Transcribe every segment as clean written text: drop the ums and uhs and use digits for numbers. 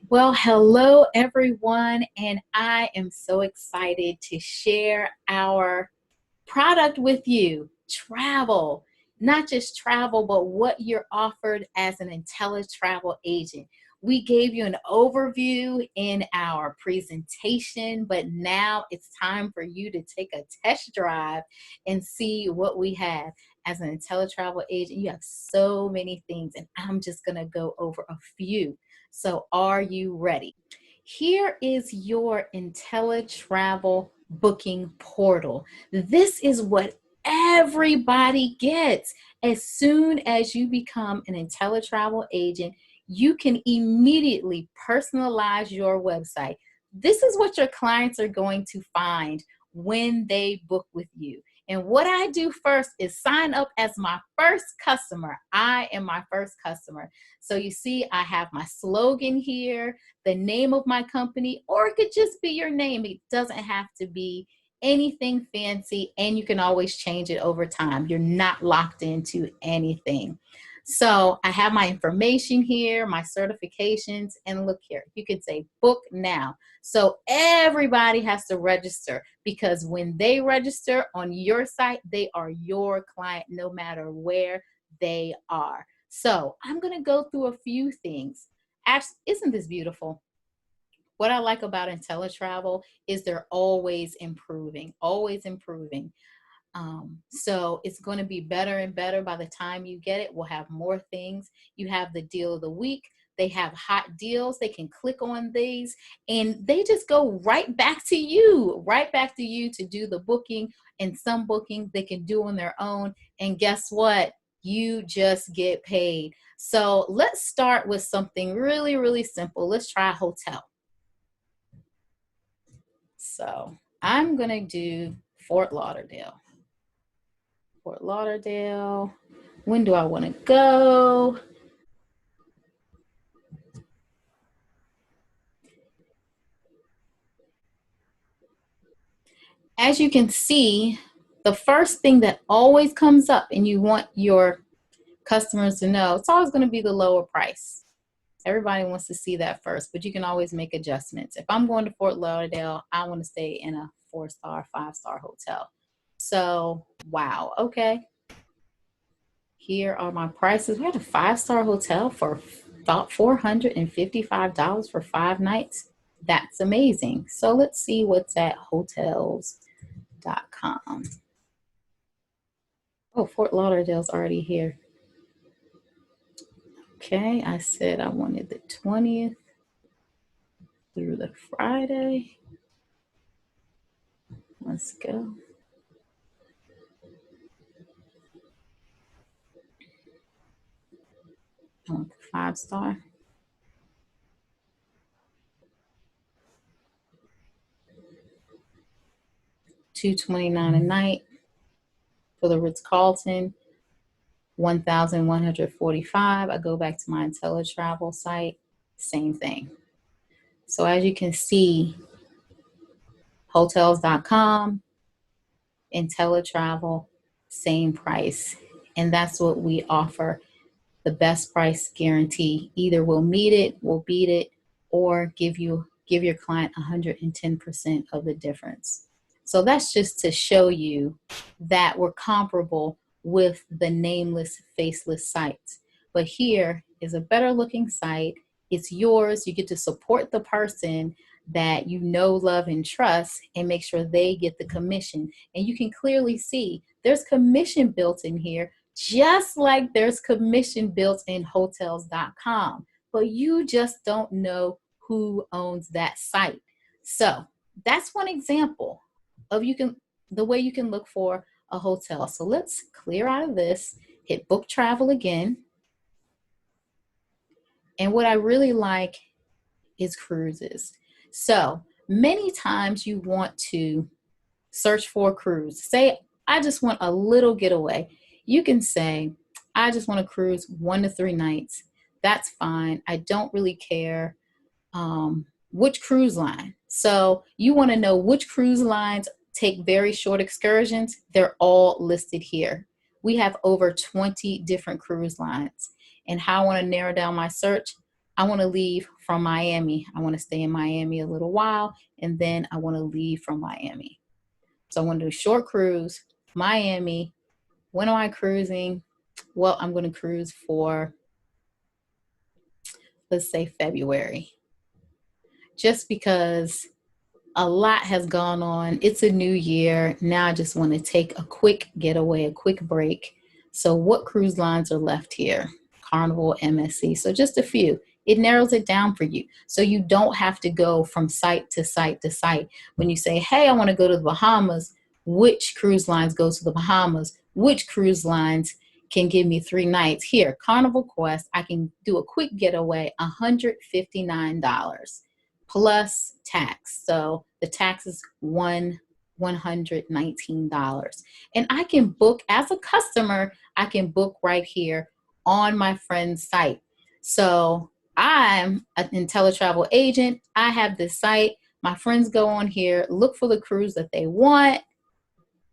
Well, hello everyone, and I am so excited to share our product with you. Travel, not just travel, but what you're offered as an Inteletravel agent. We gave you an overview in our presentation, but now it's time for you to take a test drive and see what we have. As an Inteletravel agent, you have so many things, and I'm just going to go over a few. So, are you ready? Here is your Inteletravel booking portal. This is what everybody gets. As soon as you become an Inteletravel agent, you can immediately personalize your website. This is what your clients are going to find when they book with you. And what I do first is sign up as my first customer. I am my first customer. So you see, I have my slogan here, the name of my company, or it could just be your name. It doesn't have to be anything fancy, and you can always change it over time. You're not locked into anything. So I have my information here, my certifications, and look here, you could say book now. So everybody has to register, because when they register on your site, they are your client no matter where they are. So I'm going to go through a few things. Actually, isn't this beautiful? What I like about Inteletravel is they're always improving, always improving. So it's going to be better and better by the time you get it. We'll have more things. You have the deal of the week. They have hot deals. They can click on these and they just go right back to you, to do the booking. And some booking they can do on their own. And guess what? You just get paid. So let's start with something really, really simple. Let's try a hotel. So I'm going to do Fort Lauderdale. Fort Lauderdale. When do I want to go? As you can see, the first thing that always comes up, and you want your customers to know, it's always going to be the lower price. Everybody wants to see that first, but you can always make adjustments. If I'm going to Fort Lauderdale, I want to stay in a 4-star, 5-star hotel. So, wow, okay. Here are my prices. We had a 5-star hotel for about $455 for 5 nights. That's amazing. So let's see what's at hotels.com. Oh, Fort Lauderdale's already here. Okay, I said I wanted the 20th through the Friday. Let's go. I want the 5-star. $229 a night for the Ritz-Carlton. 1,145. I go back to my Inteletravel site. Same thing. So as you can see, hotels.com, Inteletravel, same price. And that's what we offer, the best price guarantee. Either we'll meet it, we'll beat it, or give your client 110% of the difference. So that's just to show you that we're comparable with the nameless, faceless sites. But here is a better looking site. It's yours. You get to support the person that you know, love, and trust, and make sure they get the commission. And you can clearly see there's commission built in here, just like there's commission built in hotels.com. But you just don't know who owns that site. So that's one example of the way you can look for a hotel. So let's clear out of this, hit book travel again. And what I really like is cruises. So many times you want to search for a cruise. Say, I just want a little getaway. You can say, I just want to cruise 1 to 3 nights. That's fine. I don't really care which cruise line. So you want to know which cruise lines take very short excursions. They're all listed here. We have over 20 different cruise lines. And how I want to narrow down my search, I want to leave from Miami. I want to stay in Miami a little while, and then I want to leave from Miami. So I want to do a short cruise, Miami. When am I cruising? Well, I'm going to cruise for, let's say, February, just because a lot has gone on. It's a new year. Now I just want to take a quick getaway, a quick break. So what cruise lines are left here? Carnival, MSC. So just a few. It narrows it down for you. So you don't have to go from site to site to site. When you say, hey, I want to go to the Bahamas, which cruise lines go to the Bahamas? Which cruise lines can give me 3 nights? Here, Carnival Quest, I can do a quick getaway, $159 plus tax. So the tax is $119. And I can book as a customer, I can book right here on my friend's site. So I'm an Inteletravel agent. I have this site. My friends go on here, look for the cruise that they want.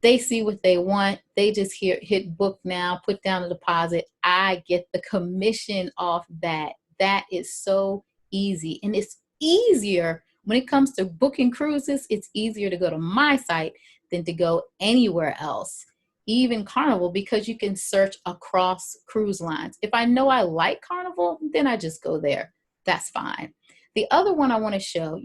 They see what they want. They just hit book now, put down a deposit. I get the commission off that. That is so easy. And it's easier when it comes to booking cruises. It's easier to go to my site than to go anywhere else, even Carnival, because you can search across cruise lines. If I know I like Carnival, then I just go there. That's fine. The other one I want to show,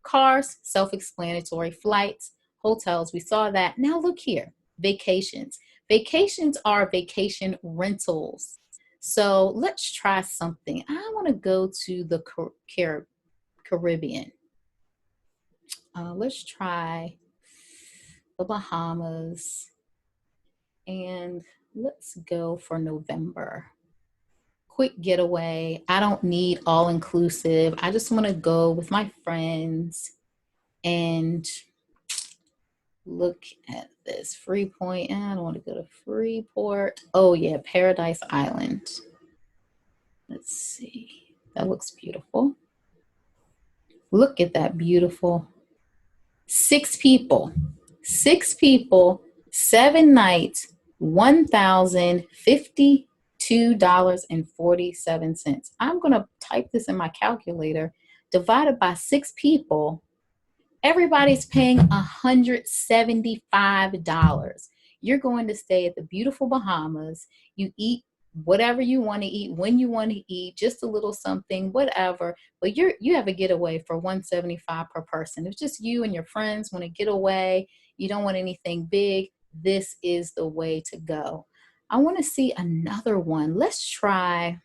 cars, self-explanatory, flights, hotels, we saw that. Now look here, vacations. Vacations are vacation rentals. So let's try something. I want to go to the Caribbean. Let's try the Bahamas, and let's go for November. Quick getaway. I don't need all inclusive. I just want to go with my friends and look at this. Freeport. I don't want to go to Freeport. Oh yeah, Paradise Island. Let's see. That looks beautiful. Look at that beautiful. 6 people. 6 people, 7 nights, $1,052.47. I'm going to type this in my calculator. Divided by 6 people, everybody's paying $175. You're going to stay at the beautiful Bahamas. You eat whatever you want to eat, when you want to eat, just a little something, whatever. But you have a getaway for $175 per person. It's just you and your friends want to get away. You don't want anything big. This is the way to go. I want to see another one. Let's try.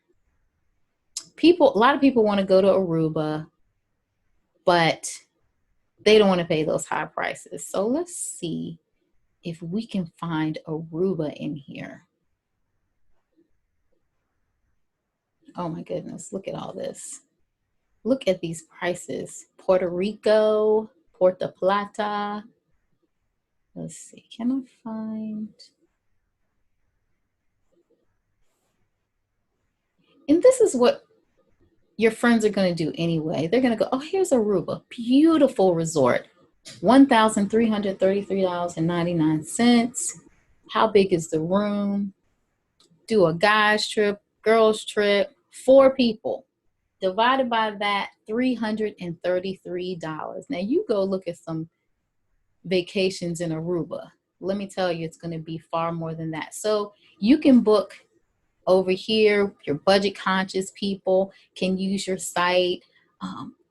A lot of people want to go to Aruba, but they don't want to pay those high prices. So let's see if we can find Aruba in here. Oh my goodness, look at all this. Look at these prices. Puerto Rico, Puerto Plata. Let's see, can I find? And this is what your friends are going to do anyway. They're going to go, oh, here's Aruba, beautiful resort. $1,333.99. How big is the room? Do a guys trip, girls trip, 4 people. Divided by that, $333. Now you go look at some vacations in Aruba. Let me tell you, it's going to be far more than that. So you can book over here. Your budget conscious people can use your site.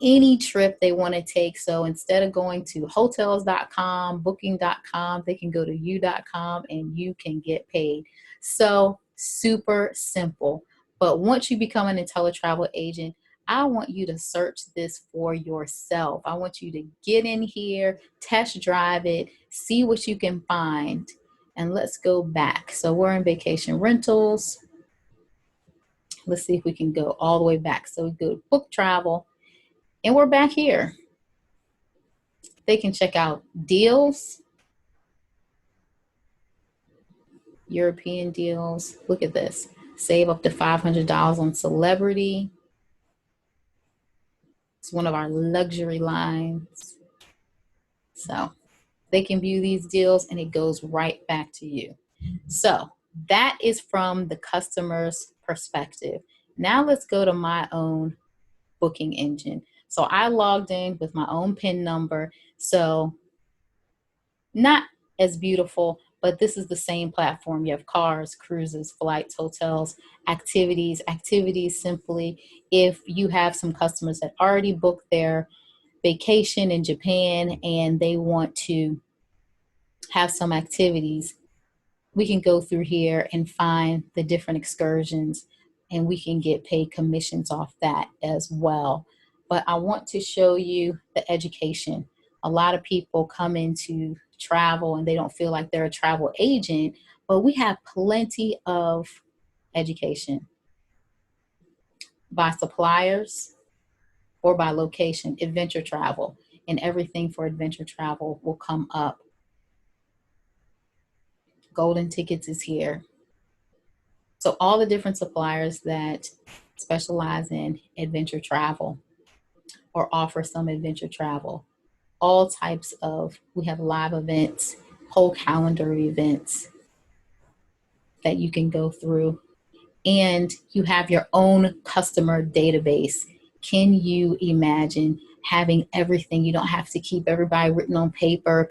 Any trip they want to take. So instead of going to hotels.com, booking.com, they can go to you.com and you can get paid. So super simple. But once you become an Inteletravel agent, I want you to search this for yourself. I want you to get in here, test drive it, see what you can find. And let's go back. So we're in vacation rentals. Let's see if we can go all the way back. So we go to book travel, and we're back here. They can check out deals, European deals. Look at this. Save up to $500 on Celebrity. It's one of our luxury lines. So they can view these deals and it goes right back to you. So that is from the customer's perspective. Now let's go to my own booking engine. So I logged in with my own PIN number. So not as beautiful, but this is the same platform. You have cars, cruises, flights, hotels, activities. Activities simply if you have some customers that already booked their vacation in Japan and they want to have some activities, we can go through here and find the different excursions and we can get paid commissions off that as well. But I want to show you the education. A lot of people come into travel and they don't feel like they're a travel agent, but we have plenty of education by suppliers or by location. Adventure travel and everything for adventure travel will come up. Golden Tickets is here. So all the different suppliers that specialize in adventure travel or offer some adventure travel, all types of, we have live events, whole calendar of events that you can go through, and you have your own customer database. Can you imagine having everything? You don't have to keep everybody written on paper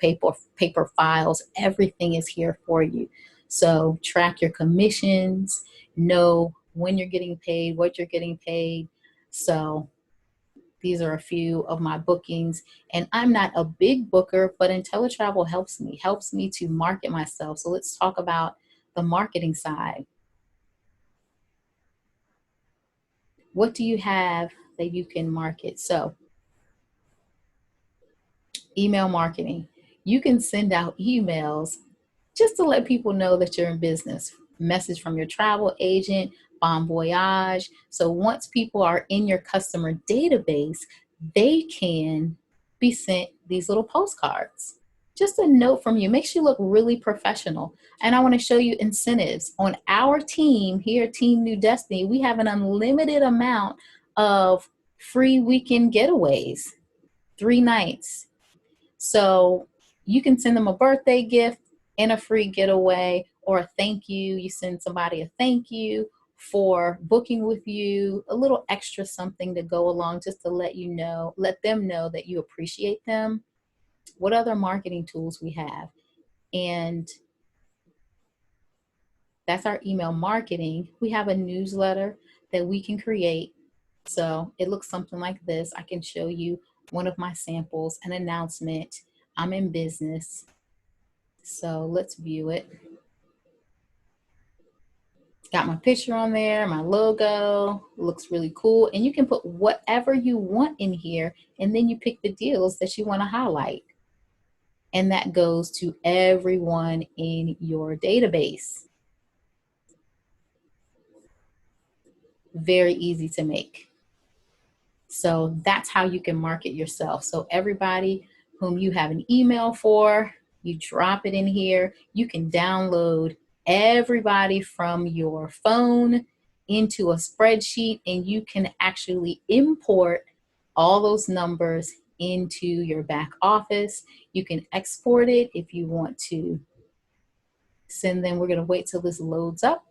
files. Everything is here for you. So track your commissions, know when you're getting paid, what you're getting paid. So these are a few of my bookings, and I'm not a big booker, but Inteletravel helps me to market myself. So let's talk about the marketing side. What do you have that you can market? So email marketing. You can send out emails just to let people know that you're in business. Message from your travel agent, bon voyage. So once people are in your customer database, they can be sent these little postcards. Just a note from you makes you look really professional. And I want to show you incentives. On our team here, Team New Destiny, we have an unlimited amount of free weekend getaways, 3 nights. So you can send them a birthday gift and a free getaway or a thank you. You send somebody a thank you for booking with you, a little extra something to go along just to let them know that you appreciate them. What other marketing tools we have? And that's our email marketing. We have a newsletter that we can create. So it looks something like this. I can show you one of my samples, an announcement. I'm in business. So let's view it. Got my picture on there, my logo, looks really cool. And you can put whatever you want in here, and then you pick the deals that you want to highlight. And that goes to everyone in your database. Very easy to make. So that's how you can market yourself. So everybody whom you have an email for, you drop it in here. You can download everybody from your phone into a spreadsheet, and you can actually import all those numbers into your back office. You can export it if you want to send them. We're going to wait till this loads up.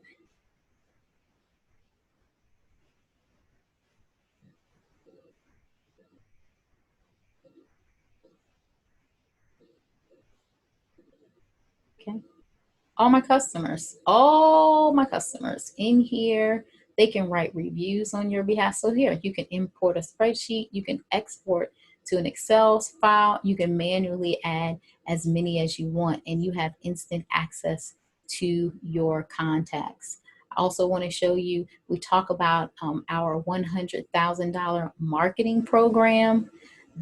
Okay. All my customers in here, they can write reviews on your behalf. So here, you can import a spreadsheet, you can export to an Excel file, you can manually add as many as you want, and you have instant access to your contacts. I also want to show you, we talk about our $100,000 marketing program.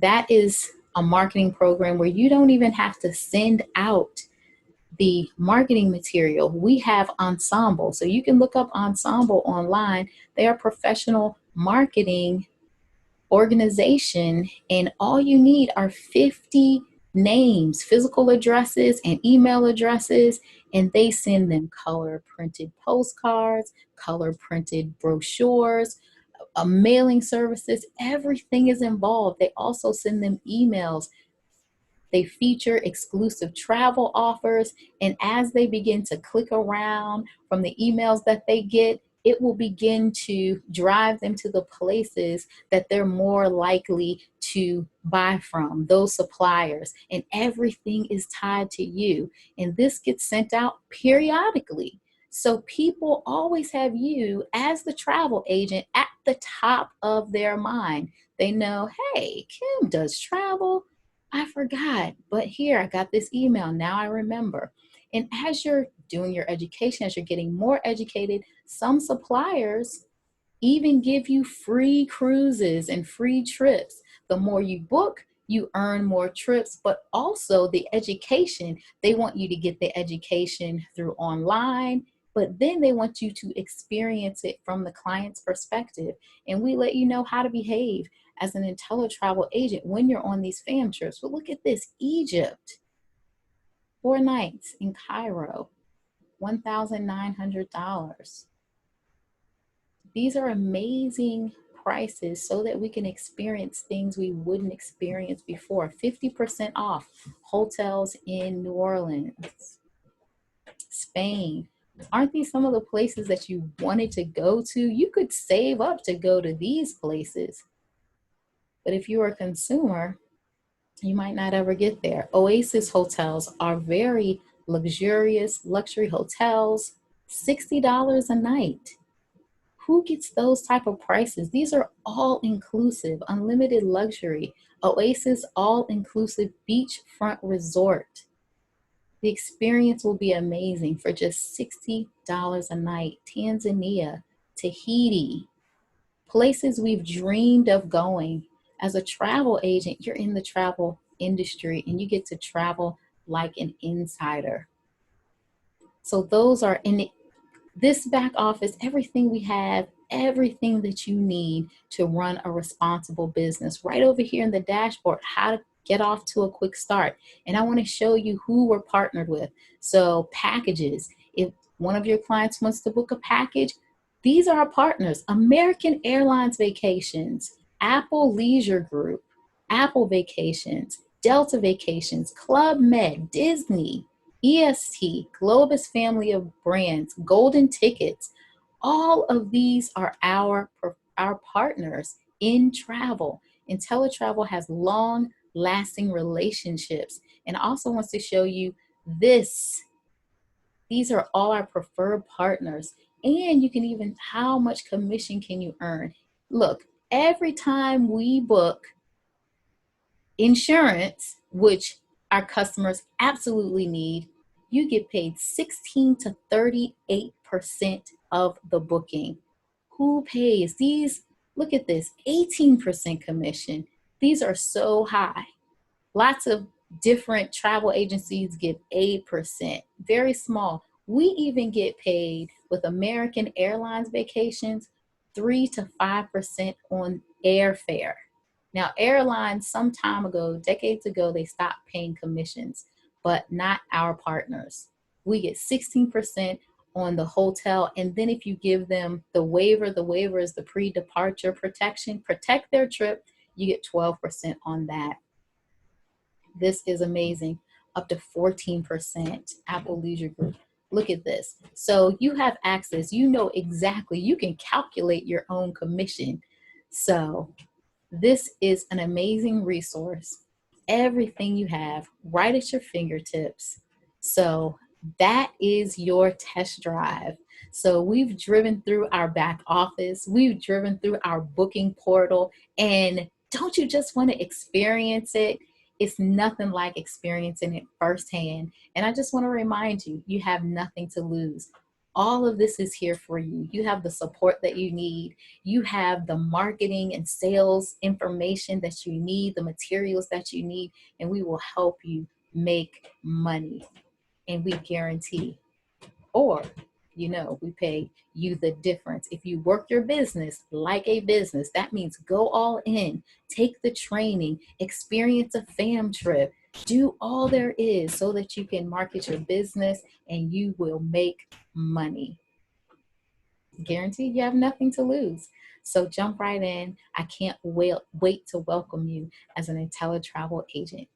That is a marketing program where you don't even have to send out the marketing material. We have Ensemble. So you can look up Ensemble online. They are professional marketing organization, and all you need are 50 names, physical addresses, and email addresses, and they send them color printed postcards, color printed brochures, mailing services. Everything is involved. They also send them emails. They feature exclusive travel offers, and as they begin to click around from the emails that they get, it will begin to drive them to the places that they're more likely to buy from, those suppliers, and everything is tied to you. And this gets sent out periodically. So people always have you as the travel agent at the top of their mind. They know, hey, Kim does travel. I forgot, but here I got this email. Now I remember. And as you're doing your education, as you're getting more educated, some suppliers even give you free cruises and free trips. The more you book, you earn more trips, but also the education. They want you to get the education through online, but then they want you to experience it from the client's perspective. And we let you know how to behave as an Inteletravel agent when you're on these fam trips. But look at this, Egypt, 4 nights in Cairo, $1,900. These are amazing prices so that we can experience things we wouldn't experience before. 50% off hotels in New Orleans, Spain. Aren't these some of the places that you wanted to go to? You could save up to go to these places. But if you're a consumer, you might not ever get there. Oasis hotels are very luxurious, luxury hotels, $60 a night. Who gets those type of prices? These are all inclusive, unlimited luxury. Oasis all inclusive beachfront resort. The experience will be amazing for just $60 a night. Tanzania, Tahiti, places we've dreamed of going. As a travel agent, you're in the travel industry and you get to travel like an insider. So those are in this back office, everything we have, everything that you need to run a responsible business right over here in the dashboard, how to get off to a quick start. And I want to show you who we're partnered with. So packages, if one of your clients wants to book a package, these are our partners: American Airlines Vacations, Apple Leisure Group, Apple Vacations, Delta Vacations, Club Med, Disney, EST, Globus family of brands, Golden Tickets. All of these are our partners in travel. Inteletravel has long lasting relationships, and also wants to show you this. These are all our preferred partners. And you can even, how much commission can you earn? Look, every time we book insurance, which our customers absolutely need, you get paid 16 to 38% of the booking. Who pays these? Look at this, 18% commission. These are so high. Lots of different travel agencies give 8%, very small. We even get paid with American Airlines Vacations 3 to 5% on airfare. Now, airlines some time ago, decades ago, they stopped paying commissions, but not our partners. We get 16% on the hotel. And then if you give them the waiver is the pre-departure protection, protect their trip, you get 12% on that. This is amazing. Up to 14%. Apple Leisure Group. Look at this. So you have access. You know exactly. You can calculate your own commission. So this is an amazing resource. Everything you have right at your fingertips. So that is your test drive. So we've driven through our back office. We've driven through our booking portal. And don't you just want to experience it? It's nothing like experiencing it firsthand. And I just want to remind you, you have nothing to lose. All of this is here for you. You have the support that you need. You have the marketing and sales information that you need, the materials that you need, and we will help you make money. And we guarantee, or we pay you the difference. If you work your business like a business, that means go all in, take the training, experience a fam trip, do all there is so that you can market your business and you will make money. Guaranteed, you have nothing to lose. So jump right in. I can't wait to welcome you as an Inteletravel agent.